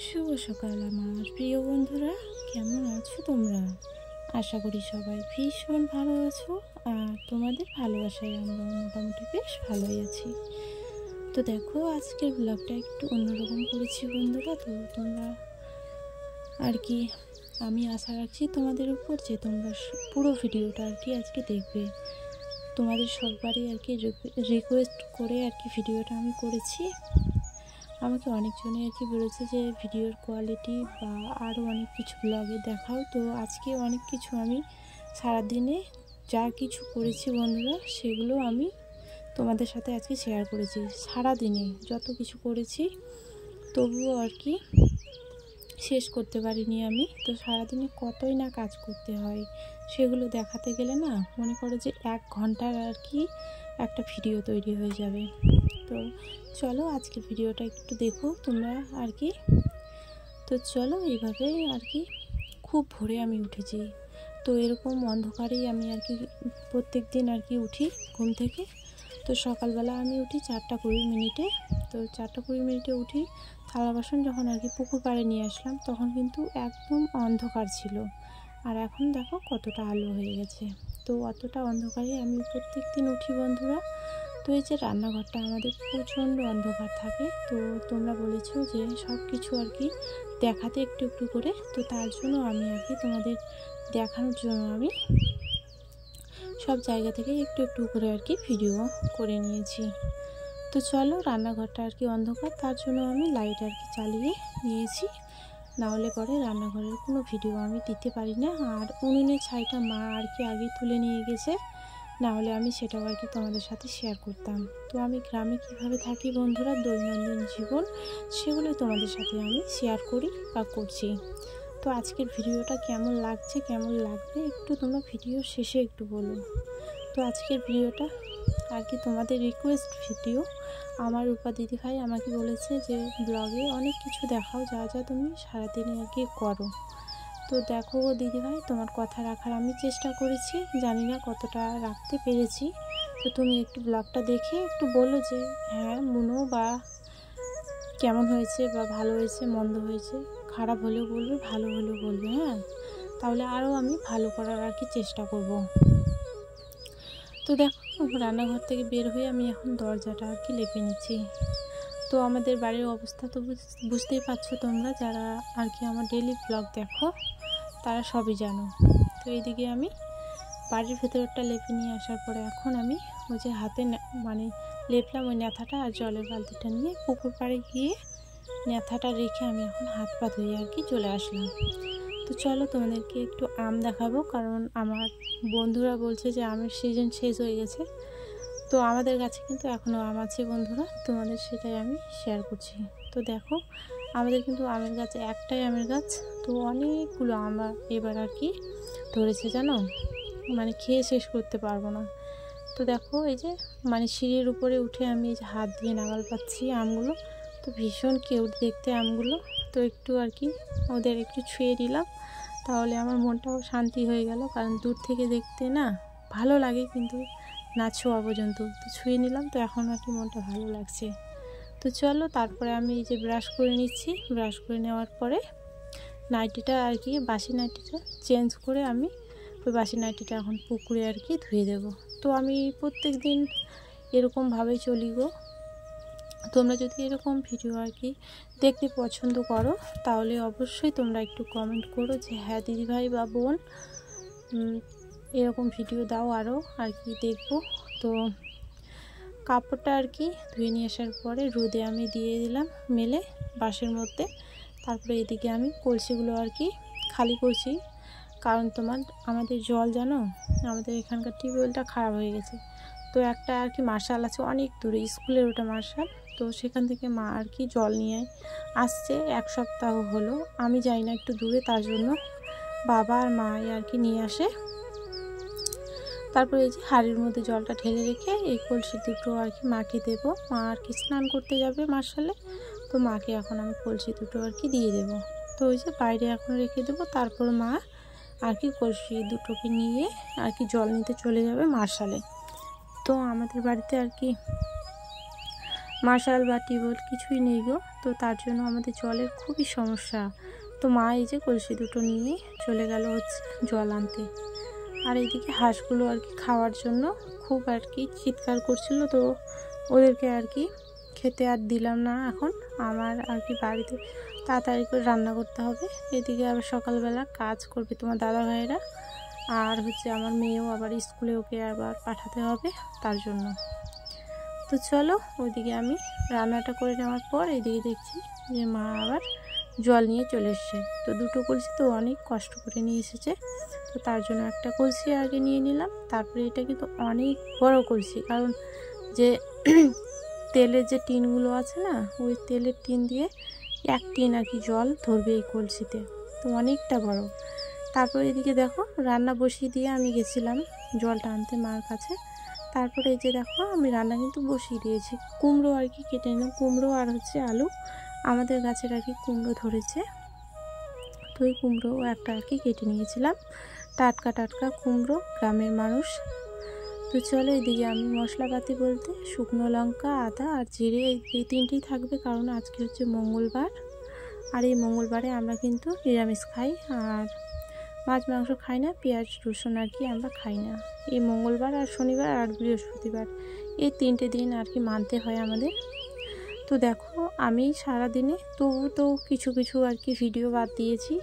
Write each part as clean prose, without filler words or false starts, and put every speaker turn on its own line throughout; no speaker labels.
শুভ সকাল আমার প্রিয় বন্ধুরা, কেমন আছো তোমরা? আশা করি সবাই ভীষণ ভালো আছো। আর তোমাদের ভালোবাসায় আমরা মোটামুটি বেশ ভালোই আছি। তো দেখো, আজকের ব্লগটা একটু অন্যরকম করেছি বন্ধুরা। তো তোমরা আর কি, আমি আশা রাখছি তোমাদের উপর যে তোমরা পুরো ভিডিওটা আর কি আজকে দেখবে। তোমাদের সবারই আর কি রিকোয়েস্ট করে আর কি ভিডিওটা আমি করেছি। আমাকে অনেকজনে আর কি বলেছে যে ভিডিওর কোয়ালিটি বা আরও অনেক কিছু ব্লগে দেখাও। তো আজকে অনেক কিছু আমি সারাদিনে যা কিছু করেছি বন্ধুরা, সেগুলো আমি তোমাদের সাথে আজকে শেয়ার করেছি। সারাদিনে যত কিছু করেছি তবুও আর কি শেষ করতে পারিনি আমি। তো সারাদিনে কতই না কাজ করতে হয়, সেগুলো দেখাতে গেলে না মনে করো যে 1 ঘন্টার আর কি একটা ভিডিও তৈরি হয়ে যাবে। তো চলো আজকের ভিডিওটা একটু দেখো তোমরা আর কি। তো চলো, এইভাবেই আর কি খুব ভোরে আমি উঠেছি। তো এরকম অন্ধকারেই আমি আর কি প্রত্যেক দিন আর কি উঠি ঘুম থেকে। তো সকালবেলা আমি উঠি 4টা 20 মিনিটে। তো 4টা 20 মিনিটে উঠি। থালা বাসন যখন আর কি পুকুর পাড়ে নিয়ে আসলাম, তখন কিন্তু একদম অন্ধকার ছিল। আর এখন দেখো কতটা আলো হয়ে গেছে। তো অতটা অন্ধকারে আমি প্রত্যেক দিন উঠি বন্ধুরা। তো এই যে রান্নাঘরটা আমাদের প্রচণ্ড অন্ধকার থাকে। তো তোমরা বলেছো যে সব কিছু আর কি দেখাতে একটু একটু করে। তো তার জন্য আমি আর কি তোমাদের দেখানোর জন্য আমি সব জায়গা থেকে একটু একটু করে আর কি ভিডিও করে নিয়েছি। তো চলো, রান্নাঘরটা আর কি অন্ধকার, তার জন্য আমি লাইট আর কি চালিয়ে নিয়েছি। নাহলে পরে রান্নাঘরের কোনো ভিডিও আমি দিতে পারি না। আর উনুনের ছাইটা মা আর কি আগে তুলে নিয়ে গেছে, নাহলে আমি সেটাও আর কি তোমাদের সাথে শেয়ার করতাম। তো আমি গ্রামে কীভাবে থাকি বন্ধুরা, দৈনন্দিন জীবন, সেগুলোই তোমাদের সাথে আমি শেয়ার করি বা করছি। তো আজকের ভিডিওটা কেমন লাগছে, কেমন লাগবে, একটু তোমরা ভিডিও শেষে একটু বলো। তো আজকের ভিডিওটা আর কি তোমাদের রিকোয়েস্ট ভিডিও। আমার রূপা দিদিভাই আমাকে বলেছে যে ব্লগে অনেক কিছু দেখাও, যা যা তুমি সারাদিনে আর কি করো। তো দেখো দিদিভাই, তোমার কথা রাখার আমি চেষ্টা করেছি, জানি না কতটা রাখতে পেরেছি। তো তুমি একটু ব্লগটা দেখে একটু বলো যে হ্যাঁ মনো, বা কেমন হয়েছে, বা ভালো হয়েছে, মন্দ হয়েছে, খারাপ হলেও বলবে, ভালো হলেও বলবে। হ্যাঁ, তাহলে আরও আমি ভালো করার আর কি চেষ্টা করব। তো দেখো, রান্নাঘর থেকে বের হয়ে আমি এখন দরজাটা আর কি লেপে নিচ্ছি। তো আমাদের বাড়ির অবস্থা তো বুঝতেই পারছো তোমরা, যারা আর কি আমার ডেইলি ব্লগ দেখো তারা সবই জানো। তো এইদিকে আমি বাড়ির ভেতরটা লেপে নিয়ে আসার পরে এখন আমি ওই যে হাতে মানে লেপলাম ওই ন্যাথাটা আর জলের বালতিটা নিয়ে পুকুর পাড়ে গিয়ে ন্যাথাটা রেখে আমি এখন হাত পা ধুয়ে আর কি চলে আসলাম। তো চলো তোমাদেরকে একটু আম দেখাবো, কারণ আমার বন্ধুরা বলছে যে আমের সিজন শেষ হয়ে গেছে। তো আমাদের গাছে কিন্তু এখনও আম আছে বন্ধুরা, তোমাদের সেটাই আমি শেয়ার করছি। তো দেখো, আমাদের কিন্তু আমের গাছ একটাই আমের গাছ। তো অনেকগুলো আম এবার আর কি ধরেছে জানো, মানে খেয়ে শেষ করতে পারবো না। তো দেখো এই যে মানে সিঁড়ির উপরে উঠে আমি এই যে হাত দিয়ে নাগাল পাচ্ছি আমগুলো। তো ভীষণ কিউট দেখতে আমগুলো। তো একটু আর কি ওদের একটু ছুঁয়ে দিলাম, তাহলে আমার মনটাও শান্তি হয়ে গেল। কারণ দূর থেকে দেখতে না ভালো লাগে, কিন্তু না ছোঁয়া পর্যন্ত। তো ছুঁয়ে নিলাম, তো এখন আর কি মনটা ভালো লাগছে। তো চলো, তারপরে আমি এই যে ব্রাশ করে নিচ্ছি। ব্রাশ করে নেওয়ার পরে নাইটিটা আর কি, বাসি নাইটিটা চেঞ্জ করে আমি ওই বাসি নাইটিটা এখন পুকুরে আর কি ধুয়ে দেব। তো আমি প্রত্যেক দিন এরকমভাবেই চলি গো। তোমরা যদি এরকম ভিডিও আর কি দেখতে পছন্দ করো, তাহলে অবশ্যই তোমরা একটু কমেন্ট করো যে হ্যাঁ দিদিভাই বা বোন এরকম ভিডিও দাও, আরও আর কি দেখবো। তো কাপড়টা আর কি ধুয়ে নিয়ে আসার পরে রোদে আমি দিয়ে দিলাম মেলে বাঁশের মধ্যে। তারপরে এদিকে আমি কলসিগুলো আর কি খালি করছি, কারণ আমাদের জল জানো, আমাদের এখানকার টিউবওয়েলটা খারাপ হয়ে গেছে। তো একটা আর কি মার্শাল আছে অনেক দূরে, স্কুলের ওটা মার্শাল। তো সেখান থেকে মা আর কি জল নিয়ে আসছে, 1 সপ্তাহ হলো। আমি যাই না, একটু দূরে, তার জন্য বাবা আর মা আর কি নিয়ে আসে। তারপরে এই যে হাঁড়ির মধ্যে জলটা ঢেলে রেখে এই কলসি দুটো আর কি মাকে দেবো। মা আর কি স্নান করতে যাবে মার্শালে, তো মাকে এখন আমি কলসি দুটো আর কি দিয়ে দেবো। তো ওই যে বাইরে এখন রেখে দেবো, তারপর মা আর কি কলসি দুটোকে নিয়ে আর কি জল নিতে চলে যাবে মার্শালে। তো আমাদের বাড়িতে আর কি মার্শাল বা টিউবওয়েল কিছুই নেই গো। তো তার জন্য আমাদের জলের খুবই সমস্যা। তো মা এই যে কলসি দুটো নিয়ে চলে গেল হচ্ছে জল আনতে। আর এইদিকে হাঁসগুলো আর কি খাওয়ার জন্য খুব আর কি চিৎকার করছিল, তো ওদেরকে আর কি খেতে আর দিলাম না। এখন আমার আর কি বাড়িতে তাড়াতাড়ি করে রান্না করতে হবে। এদিকে আবার সকালবেলা কাজ করবে তোমার দাদা ভাইয়েরা, আর হচ্ছে আমার মেয়েও আবার স্কুলে, ওকে আবার পাঠাতে হবে তার জন্য। তো চলো ওইদিকে আমি রান্নাটা করে নেওয়ার পর এদিকে দেখছি যে মা আবার জল নিয়ে চলে এসছে। তো দুটো কলসি তো অনেক কষ্ট করে নিয়ে এসেছে, তো তার জন্য একটা কলসি আগে নিয়ে নিলাম। তারপরে এটা কিন্তু অনেক বড় কলসি, কারণ যে তেলের যে টিনগুলো আছে না, ওই তেলের টিন দিয়ে এক টিন আর কি জল ধরবে এই কলসিতে, তো অনেকটা বড়। তারপরে এদিকে দেখো রান্না বসিয়ে দিয়ে আমি গেছিলাম জলটা আনতে মার কাছে। তারপরে এই যে দেখো আমি রান্না কিন্তু বসিয়ে দিয়েছি। কুমড়ো আর কি কেটে নিলাম, কুমড়ো আর হচ্ছে আলু। আমাদের গাছের আর কি কুমড়ো ধরেছে, তো ওই কুমড়ো একটা আর কি কেটে নিয়েছিলাম, টাটকা টাটকা কুমড়ো, গ্রামের মানুষ। তো চলো এদিকে আমি মশলাপাতি বলতে শুকনো লঙ্কা, আদা আর জিরে এই তিনটেই থাকবে, কারণ আজকে হচ্ছে মঙ্গলবার। আর এই মঙ্গলবারে আমরা কিন্তু নিরামিষ খাই, আর মাছ মাংস খাই না, পেঁয়াজ রসুন আর কি আমরা খাই না। এই মঙ্গলবার আর শনিবার আর বৃহস্পতিবার এই তিনটে দিন আর কি মানতে হয় আমাদের। তো দেখো আমি সারাদিনে তবু তো কিছু কিছু আর কি ভিডিও বাদ দিয়েছি,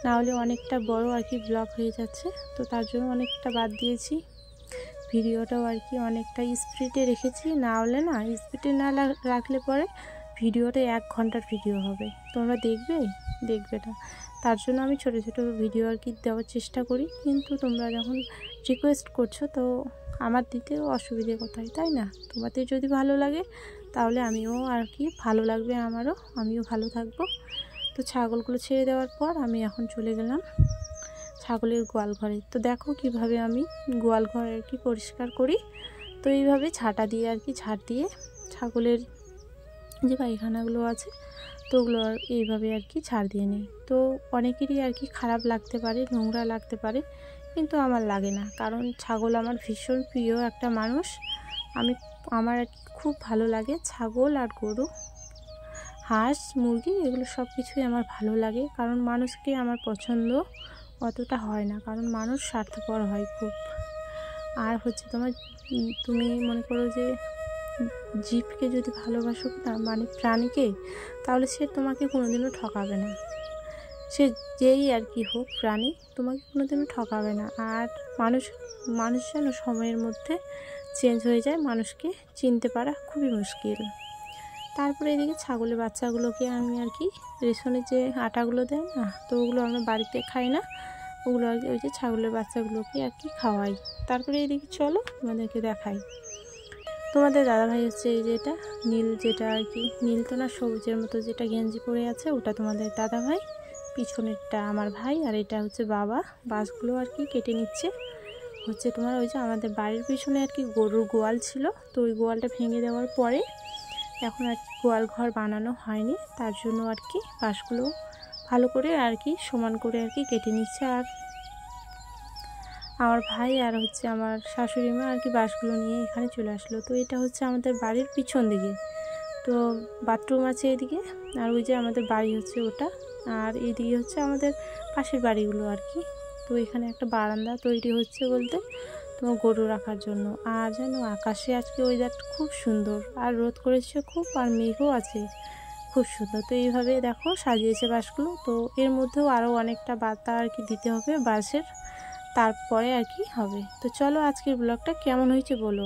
না হলে অনেকটা বড় আর কি ব্লগ হয়ে যাচ্ছে, তো তার জন্য অনেকটা বাদ দিয়েছি। ভিডিওটাও আর কি অনেকটা স্পিডে রেখেছি, না হলে না স্পিডে না রাখলে পরে ভিডিওটা 1 ঘন্টার ভিডিও হবে, তোমরা দেখবে না। তার জন্য আমি ছোট ছোট ভিডিও আর কি দেওয়ার চেষ্টা করি, কিন্তু তোমরা যখন রিকোয়েস্ট করছো তো আমার দিতেও অসুবিধে কোথায়, তাই না? তোমাদের যদি ভালো লাগে তাহলে আমিও আর কি ভালো লাগবে, আমারও, আমিও ভালো থাকবো। তো ছাগলগুলো ছেড়ে দেওয়ার পর আমি এখন চলে গেলাম ছাগলের গোয়াল ঘরে। তো দেখো কিভাবে আমি গোয়াল ঘর আর কি পরিষ্কার করি। তো এইভাবে ঝাঁটা দিয়ে আর কি ঝাড় দিয়ে ছাগলের যে পায়খানাগুলো আছে তো ওগুলো এইভাবে আর কি ঝাড় দিয়ে নিই। তো অনেকেরই আর কি খারাপ লাগতে পারে, নোংরা লাগতে পারে, কিন্তু আমার লাগে না, কারণ ছাগল আমার ভীষণ প্রিয় একটা মানুষ। আমার আর কি খুব ভালো লাগে ছাগল আর গরু, হাঁস, মুরগি, এগুলো সব কিছুই আমার ভালো লাগে। কারণ মানুষকে আমার পছন্দ অতটা হয় না, কারণ মানুষ স্বার্থপর হয় খুব। আর হচ্ছে তুমি মনে করো যে জীবকে যদি ভালোবাসো না, মানে প্রাণীকে, তাহলে সে তোমাকে কোনোদিনও ঠকাবে না। সে যেই আর কি হোক প্রাণী, তোমাকে কোনোদিনও ঠকাবে না। আর মানুষ যেন সময়ের মধ্যে চেঞ্জ হয়ে যায়, মানুষকে চিনতে পারা খুবই মুশকিল। তারপরে এদিকে ছাগলের বাচ্চাগুলোকে আমি আর কি রেশনের যে আটাগুলো দেয় না, তো ওগুলো আমরা বাড়িতে খাই না, ওগুলো আর কি ওই যে ছাগলের বাচ্চাগুলোকে আর কি খাওয়াই। তারপরে এদিকে চলো তোমাদেরকে দেখাই। তোমাদের দাদাভাই হচ্ছে এই যেটা নীল, যেটা আর কি নীল তো না, সবুজের মতো যেটা গেঞ্জি পরে আছে, ওটা তোমাদের দাদাভাই, পিছনেরটা আমার ভাই, আর এটা হচ্ছে বাবা। বাঁশগুলো আর কি কেটে নিচ্ছে। হচ্ছে তোমার ওই যে আমাদের বাড়ির পিছনে আর কি গরুর গোয়াল ছিল, তো ওই গোয়ালটা ভেঙে দেওয়ার পরে এখন আর কি গোয়াল ঘর বানানো হয়নি, তার জন্য আর কি বাঁশগুলো ভালো করে আর কি সমান করে আর কি কেটে নিচ্ছে। আর আমার ভাই আর হচ্ছে আমার শাশুড়ি মা আর কি বাঁশগুলো নিয়ে এখানে চলে আসলো। তো এটা হচ্ছে আমাদের বাড়ির পিছন দিকে, তো বাথরুম আছে এদিকে, আর ওই যে আমাদের বাড়ি হচ্ছে ওটা, আর এইদিকে হচ্ছে আমাদের পাশের বাড়িগুলো আর কি। তো এখানে একটা বারান্দা তৈরি হচ্ছে বলতে তোমার গরু রাখার জন্য। আর যেন আকাশে আজকে ওয়েদারটা খুব সুন্দর, আর রোদ করেছে খুব, আর মেঘও আছে খুব সুন্দর। তো এইভাবে দেখো সাজিয়েছে বাঁশগুলো। তো এর মধ্যেও আরও অনেকটা বাতা আর কি দিতে হবে বাঁশের, তারপরে আর কি হবে। তো চলো আজকের ব্লগটা কেমন হয়েছে বলো।